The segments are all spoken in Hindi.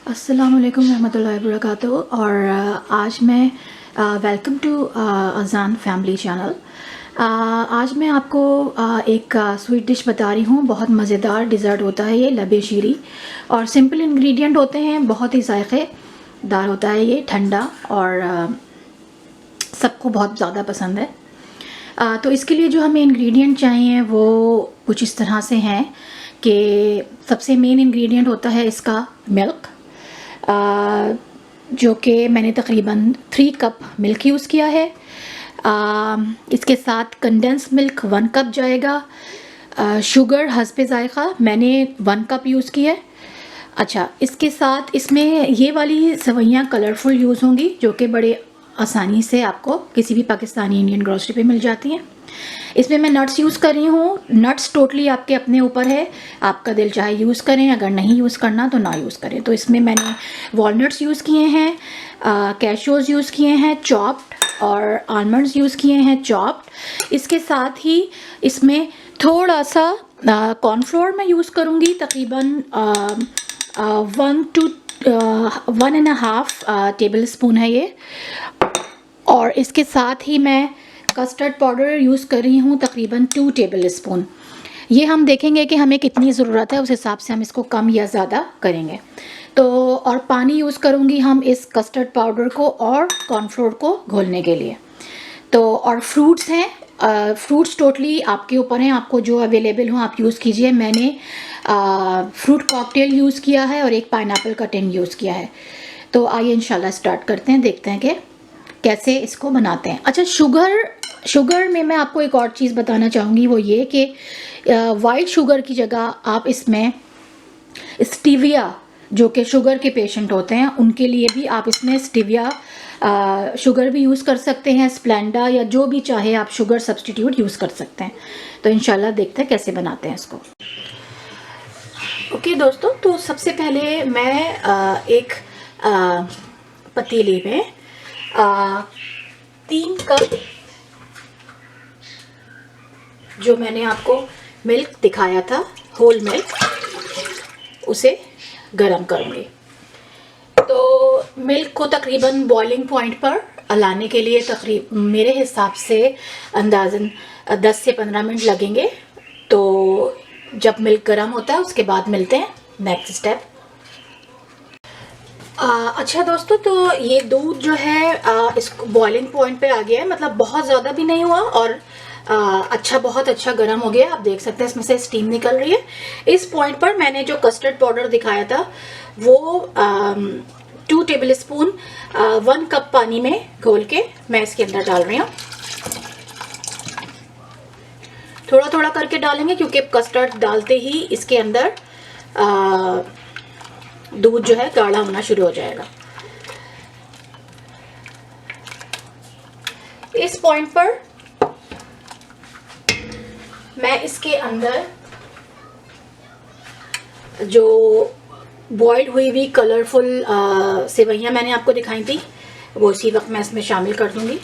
अस्सलाम वालेकुम रहमतुल्लाहि व बरकातुहू। और आज मैं वेलकम टू अज़ान फैमिली चैनल। आज मैं आपको एक स्वीट डिश बता रही हूँ। बहुत मज़ेदार डिज़र्ट होता है ये, लबे शीरी, और सिंपल इंग्रेडिएंट होते हैं, बहुत ही जायकेदार होता है ये, ठंडा, और सबको बहुत ज़्यादा पसंद है। तो इसके लिए जो हमें इंग्रेडिएंट चाहिए वो कुछ इस तरह से हैं कि सबसे मेन इंग्रेडिएंट होता है इसका मिल्क, जो कि मैंने तकरीबन 3 कप मिल्क यूज़ किया है। इसके साथ कंडेंस मिल्क 1 कप जाएगा। शुगर हस्बे ज़ायक़ा मैंने 1 कप यूज़ की है। अच्छा, इसके साथ इसमें ये वाली सेवइयाँ कलरफुल यूज़ होंगी, जो कि बड़े आसानी से आपको किसी भी पाकिस्तानी इंडियन ग्रोसरी पे मिल जाती हैं। इसमें मैं नट्स यूज़ कर रही हूँ। नट्स टोटली आपके अपने ऊपर है, आपका दिल चाहे यूज़ करें, अगर नहीं यूज़ करना तो ना यूज़ करें। तो इसमें मैंने वॉलनट्स यूज़ किए हैं, कैशोज़ यूज़ किए हैं चॉप्ड, और आलमंड्स यूज़ किए हैं चॉप्ड। इसके साथ ही इसमें थोड़ा सा कॉर्नफ्लोर मैं यूज़ करूँगी, तकरीबन 1 to 1.5 टेबल स्पून है ये। और इसके साथ ही मैं कस्टर्ड पाउडर यूज़ कर रही हूँ, तकरीबन 2 टेबल स्पून। ये हम देखेंगे कि हमें कितनी ज़रूरत है, उस हिसाब से हम इसको कम या ज़्यादा करेंगे। तो और पानी यूज़ करूँगी हम इस कस्टर्ड पाउडर को और कॉर्नफ्लोर को घोलने के लिए। तो और फ्रूट्स हैं, फ्रूट्स टोटली आपके ऊपर हैं, आपको जो अवेलेबल हो आप यूज़ कीजिए। मैंने फ्रूट कॉकटेल यूज़ किया है और एक पाइनएप्पल का टिन यूज़ किया है। तो आइए इंशाल्लाह स्टार्ट करते हैं, देखते हैं कि कैसे इसको बनाते हैं। अच्छा, शुगर में मैं आपको एक और चीज़ बताना चाहूँगी, वो ये कि वाइट शुगर की जगह आप इसमें स्टीविया, जो कि शुगर के पेशेंट होते हैं उनके लिए भी आप इसमें स्टीविया शुगर भी यूज़ कर सकते हैं, स्प्लेंडा या जो भी चाहे आप शुगर सब्सटीट्यूट यूज़ कर सकते हैं। तो इंशाल्लाह देखते हैं कैसे बनाते हैं इसको। ओके दोस्तों, तो सबसे पहले मैं एक पतीले में 3 कप जो मैंने आपको मिल्क दिखाया था, होल मिल्क, उसे गरम करूँगी। तो मिल्क को तकरीबन बॉइलिंग पॉइंट पर लाने के लिए तकरीबन मेरे हिसाब से अंदाज़न 10 से 15 मिनट लगेंगे। तो जब मिल्क गरम होता है उसके बाद मिलते हैं नेक्स्ट स्टेप। अच्छा दोस्तों, तो ये दूध जो है इसको बॉइलिंग पॉइंट पे आ गया है, मतलब बहुत ज़्यादा भी नहीं हुआ और बहुत अच्छा गर्म हो गया। आप देख सकते हैं इसमें से स्टीम निकल रही है। इस पॉइंट पर मैंने जो कस्टर्ड पाउडर दिखाया था वो 2 टेबल स्पून 1 कप पानी में घोल के मैं इसके अंदर डाल रही हूँ। थोड़ा थोड़ा करके डालेंगे क्योंकि कस्टर्ड डालते ही इसके अंदर दूध जो है गाढ़ा होना शुरू हो जाएगा। इस पॉइंट पर मैं इसके अंदर जो बॉइल्ड हुई हुई कलरफुल सेवइयाँ मैंने आपको दिखाई थी वो इसी वक्त मैं इसमें शामिल कर दूंगी।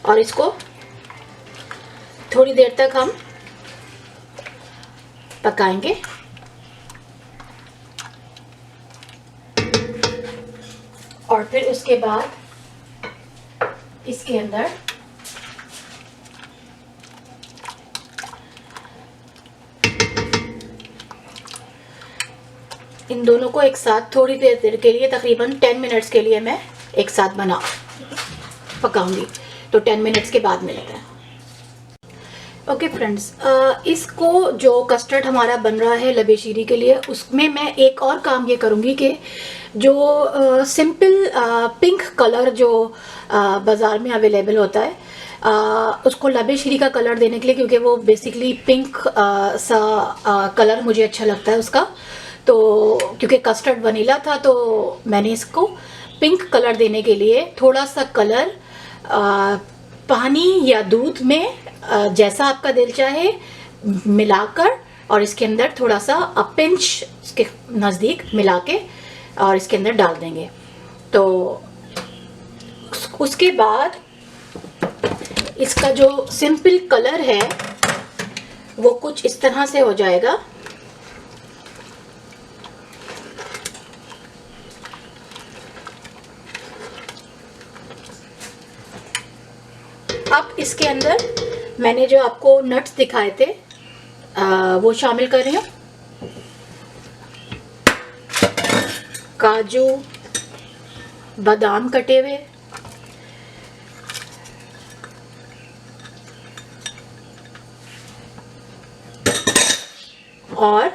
और इसको थोड़ी देर तक हम पकाएंगे। और फिर उसके बाद इसके अंदर इन दोनों को एक साथ थोड़ी देर के लिए, तकरीबन 10 मिनट्स के लिए मैं एक साथ पकाऊंगी। तो 10 मिनट्स के बाद मिलते हैं। ओके फ्रेंड्स, इसको जो कस्टर्ड हमारा बन रहा है लबे शीरी के लिए, उसमें मैं एक और काम ये करूँगी कि जो सिंपल पिंक कलर जो बाज़ार में अवेलेबल होता है, उसको लबे शीरी का कलर देने के लिए, क्योंकि वो बेसिकली पिंक सा कलर मुझे अच्छा लगता है उसका, तो क्योंकि कस्टर्ड वनीला था तो मैंने इसको पिंक कलर देने के लिए थोड़ा सा कलर पानी या दूध में जैसा आपका दिल चाहे मिलाकर, और इसके अंदर थोड़ा सा पिंच इसके नज़दीक मिला के और इसके अंदर डाल देंगे। तो उसके बाद इसका जो सिंपल कलर है वो कुछ इस तरह से हो जाएगा। अब इसके अंदर मैंने जो आपको नट्स दिखाए थे वो शामिल कर रही हूँ। काजू, बादाम कटे हुए, और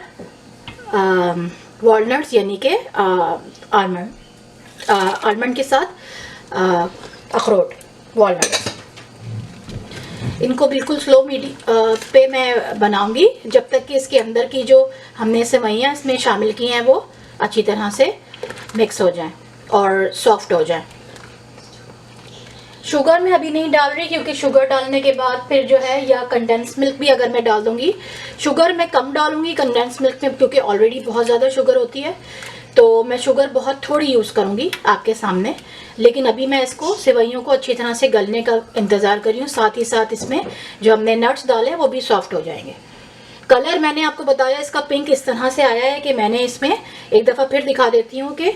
वॉलनट्स यानी कि आलमंड के साथ अखरोट, वॉलनट्स। इनको बिल्कुल स्लो पे मैं बनाऊंगी जब तक कि इसके अंदर की जो हमने सेवइयाँ इसमें शामिल की हैं वो अच्छी तरह से मिक्स हो जाएं और सॉफ्ट हो जाएं। शुगर मैं अभी नहीं डाल रही क्योंकि शुगर डालने के बाद फिर जो है, या कंडेंस मिल्क भी अगर मैं डाल दूंगी, शुगर मैं कम डालूंगी कंडेंस मिल्क में क्योंकि ऑलरेडी बहुत ज़्यादा शुगर होती है, तो मैं शुगर बहुत थोड़ी यूज़ करूंगी आपके सामने। लेकिन अभी मैं इसको सेवइयों को अच्छी तरह से गलने का इंतज़ार कर रही हूँ, साथ ही साथ इसमें जो हमने नट्स डाले वो भी सॉफ्ट हो जाएंगे। कलर मैंने आपको बताया इसका पिंक इस तरह से आया है कि मैंने इसमें एक दफ़ा फिर दिखा देती हूँ कि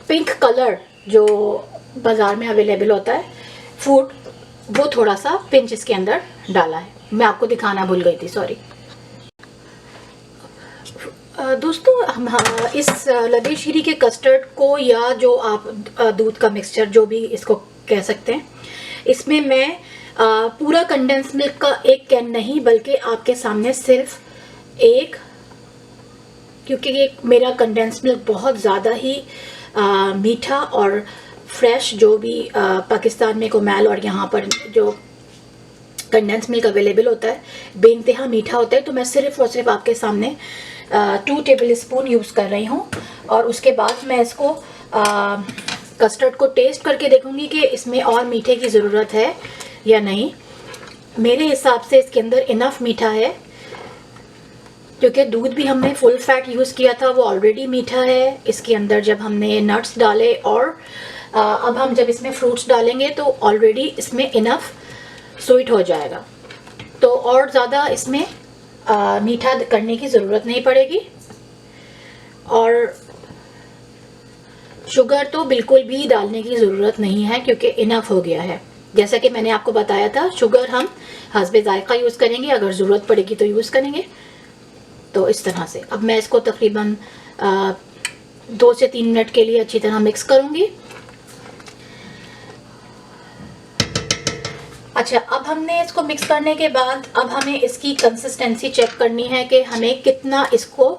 पिंक कलर जो बाज़ार में अवेलेबल होता है फूड, वो थोड़ा सा पिंच इसके अंदर डाला है। मैं आपको दिखाना भूल गई थी, सॉरी। दोस्तों, हम इस लबे शीरी के कस्टर्ड को, या जो आप दूध का मिक्सचर जो भी इसको कह सकते हैं, इसमें मैं पूरा कंडेंस मिल्क का एक कैन नहीं बल्कि आपके सामने सिर्फ एक, क्योंकि ये मेरा कंडेंस मिल्क बहुत ज़्यादा ही मीठा और फ्रेश, जो भी पाकिस्तान में कोमैल और यहाँ पर जो कंडेंस मिल्क अवेलेबल होता है बेइंतहा मीठा होता है, तो मैं सिर्फ और सिर्फ आपके सामने 2 टेबल स्पून यूज़ कर रही हूँ। और उसके बाद मैं इसको कस्टर्ड को टेस्ट करके देखूँगी कि इसमें और मीठे की ज़रूरत है या नहीं। मेरे हिसाब से इसके अंदर इनफ मीठा है क्योंकि दूध भी हमने फुल फैट यूज़ किया था, वो ऑलरेडी मीठा है। इसके अंदर जब हमने नट्स डाले और अब हम जब इसमें फ्रूट्स डालेंगे तो ऑलरेडी इसमें इनफ स्वीट हो जाएगा, तो और ज़्यादा इसमें मीठा करने की ज़रूरत नहीं पड़ेगी। और शुगर तो बिल्कुल भी डालने की ज़रूरत नहीं है क्योंकि इनफ हो गया है। जैसा कि मैंने आपको बताया था, शुगर हम हस्बे ज़ायक़ा यूज़ करेंगे, अगर ज़रूरत पड़ेगी तो यूज़ करेंगे। तो इस तरह से अब मैं इसको तकरीबन 2 से 3 मिनट के लिए अच्छी तरह मिक्स करूँगी। अच्छा, अब हमने इसको मिक्स करने के बाद अब हमें इसकी कंसिस्टेंसी चेक करनी है कि हमें कितना इसको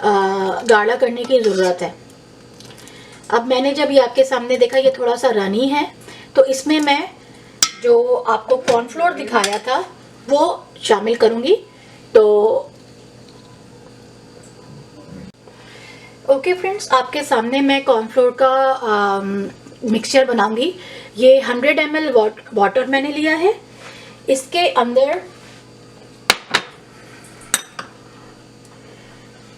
गाढ़ा करने की ज़रूरत है। अब मैंने जब ये आपके सामने देखा ये थोड़ा सा रनी है, तो इसमें मैं जो आपको कॉर्नफ्लोर दिखाया था वो शामिल करूँगी। तो ओके फ्रेंड्स, आपके सामने मैं कॉर्नफ्लोर का मिक्सचर बनाऊंगी। ये 100 ml वाटर मैंने लिया है। इसके अंदर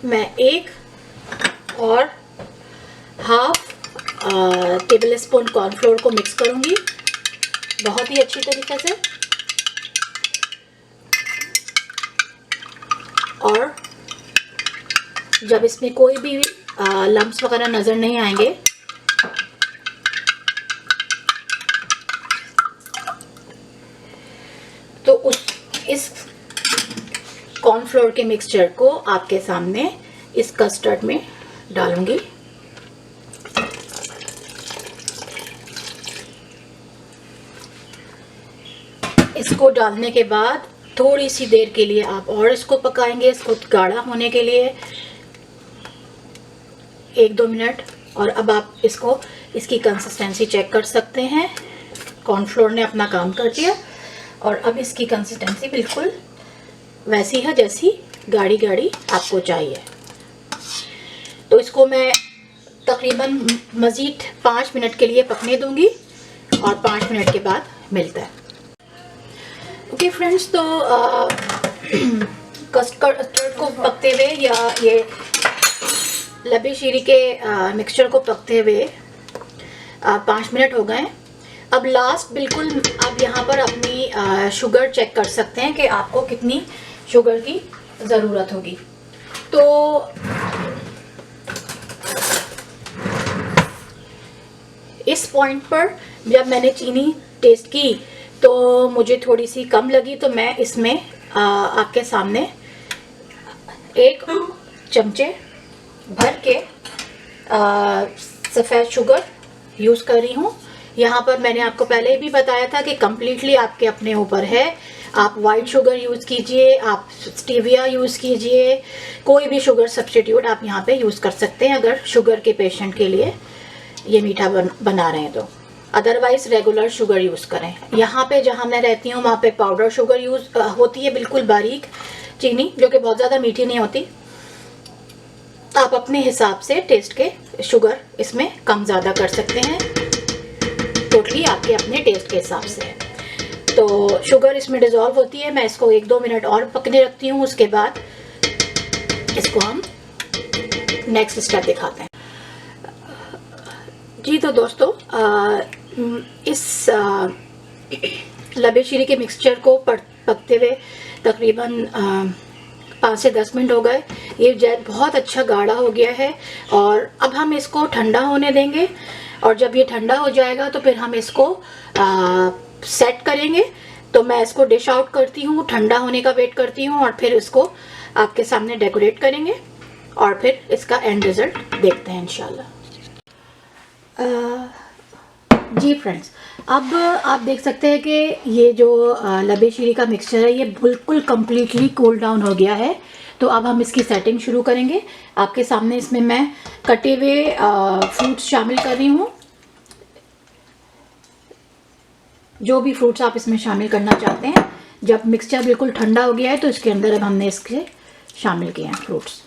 मैं 1 और हाफ टेबल स्पून कॉर्नफ्लोर को मिक्स करूंगी बहुत ही अच्छी तरीके से। और जब इसमें कोई भी लम्प्स वगैरह नज़र नहीं आएंगे तो इस कॉर्नफ्लोर के मिक्सचर को आपके सामने इस कस्टर्ड में डालूंगी। इसको डालने के बाद थोड़ी सी देर के लिए आप और इसको पकाएंगे, इसको गाढ़ा होने के लिए 1-2 मिनट। और अब आप इसकी कंसिस्टेंसी चेक कर सकते हैं। कॉर्नफ्लोर ने अपना काम कर दिया और अब इसकी कंसिस्टेंसी बिल्कुल वैसी है जैसी गाढ़ी गाढ़ी आपको चाहिए। तो इसको मैं तकरीबन मज़ीद 5 मिनट के लिए पकने दूंगी और 5 मिनट के बाद मिलता है। ओके फ्रेंड्स, तो कस्टर्ड को पकते हुए या ये लबे शीरी के मिक्सचर को पकते हुए 5 मिनट हो गए। अब लास्ट बिल्कुल अब आप यहाँ पर अपनी शुगर चेक कर सकते हैं कि आपको कितनी शुगर की ज़रूरत होगी। तो इस पॉइंट पर जब मैंने चीनी टेस्ट की तो मुझे थोड़ी सी कम लगी, तो मैं इसमें आपके सामने 1 चमचे भर के सफ़ेद शुगर यूज़ कर रही हूँ। यहाँ पर मैंने आपको पहले भी बताया था कि कम्प्लीटली आपके अपने ऊपर है। आप वाइट शुगर यूज़ कीजिए, आप स्टीविया यूज़ कीजिए, कोई भी शुगर सब्स्टिट्यूट आप यहाँ पे यूज़ कर सकते हैं अगर शुगर के पेशेंट के लिए ये मीठा बना रहे हैं तो। अदरवाइज़ रेगुलर शुगर यूज़ करें। यहाँ पे जहाँ मैं रहती हूँ वहाँ पे पाउडर शुगर यूज़ होती है, बिल्कुल बारीक चीनी, जो कि बहुत ज़्यादा मीठी नहीं होती। आप अपने हिसाब से टेस्ट के शुगर इसमें कम ज़्यादा कर सकते हैं, टोटली आपके अपने टेस्ट के हिसाब से है। तो शुगर इसमें डिज़ोल्व होती है। मैं इसको 1-2 मिनट और पकने रखती हूँ, उसके बाद इसको हम नेक्स्ट स्टेप दिखाते हैं। जी तो दोस्तों, इस लबे शीरी के मिक्सचर को पकते हुए तकरीबन 5 से 10 मिनट हो गए। ये जेल बहुत अच्छा गाढ़ा हो गया है और अब हम इसको ठंडा होने देंगे, और जब ये ठंडा हो जाएगा तो फिर हम इसको सेट करेंगे। तो मैं इसको डिश आउट करती हूँ, ठंडा होने का वेट करती हूँ और फिर इसको आपके सामने डेकोरेट करेंगे और फिर इसका एंड रिजल्ट देखते हैं इंशाल्लाह। जी फ्रेंड्स, अब आप देख सकते हैं कि ये जो लबे शीरी का मिक्सचर है ये बिल्कुल कम्प्लीटली कूल डाउन हो गया है। तो अब हम इसकी सेटिंग शुरू करेंगे। आपके सामने इसमें मैं कटे हुए फ्रूट्स शामिल कर रही हूँ। जो भी फ्रूट्स आप इसमें शामिल करना चाहते हैं। जब मिक्सचर बिल्कुल ठंडा हो गया है तो इसके अंदर अब हमने इसके शामिल किए हैं फ्रूट्स।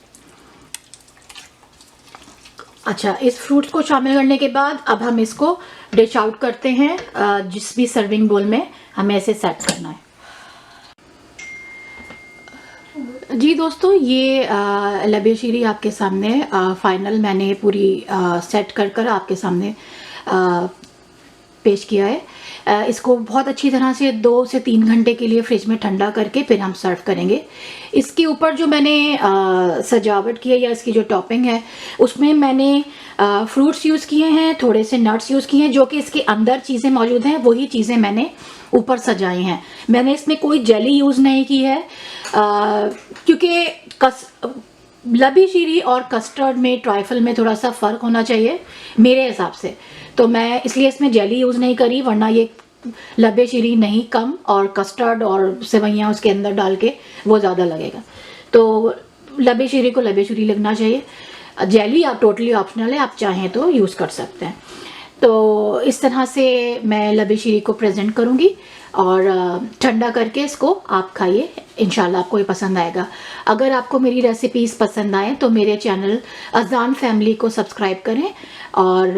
अच्छा, इस फ्रूट्स को शामिल करने के बाद अब हम इसको डिश आउट करते हैं। जिस भी सर्विंग बोल में हमें ऐसे सेट करना है। जी दोस्तों, ये लबे शीरी आपके सामने फाइनल मैंने पूरी सेट कर आपके सामने पेश किया है। इसको बहुत अच्छी तरह से 2 से 3 घंटे के लिए फ्रिज में ठंडा करके फिर हम सर्व करेंगे। इसके ऊपर जो मैंने सजावट की है या इसकी जो टॉपिंग है उसमें मैंने फ्रूट्स यूज़ किए हैं, थोड़े से नट्स यूज़ किए हैं, जो कि इसके अंदर चीज़ें मौजूद हैं वही चीज़ें मैंने ऊपर सजाई हैं। मैंने इसमें कोई जेली यूज़ नहीं की है क्योंकि लबी शीरी और कस्टर्ड में, ट्राइफल में थोड़ा सा फ़र्क होना चाहिए मेरे हिसाब से। तो मैं इसलिए इसमें जेली यूज़ नहीं करी, वरना ये लबे शीरी नहीं कम और कस्टर्ड और सेवइयाँ उसके अंदर डाल के वो ज़्यादा लगेगा। तो लबे शीरी को लबे शीरी लगना चाहिए। जेली आप टोटली ऑप्शनल है, आप चाहें तो यूज़ कर सकते हैं। तो इस तरह से मैं लबे शीरी को प्रेजेंट करूँगी और ठंडा करके इसको आप खाइए, इंशाल्लाह आपको ये पसंद आएगा। अगर आपको मेरी रेसिपीज़ पसंद आए तो मेरे चैनल अज़ान फैमिली को सब्सक्राइब करें और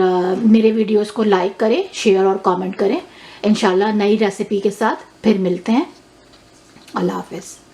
मेरे वीडियोस को लाइक करें, शेयर और कमेंट करें। इंशाल्लाह नई रेसिपी के साथ फिर मिलते हैं। अल्लाह हाफ़िज़।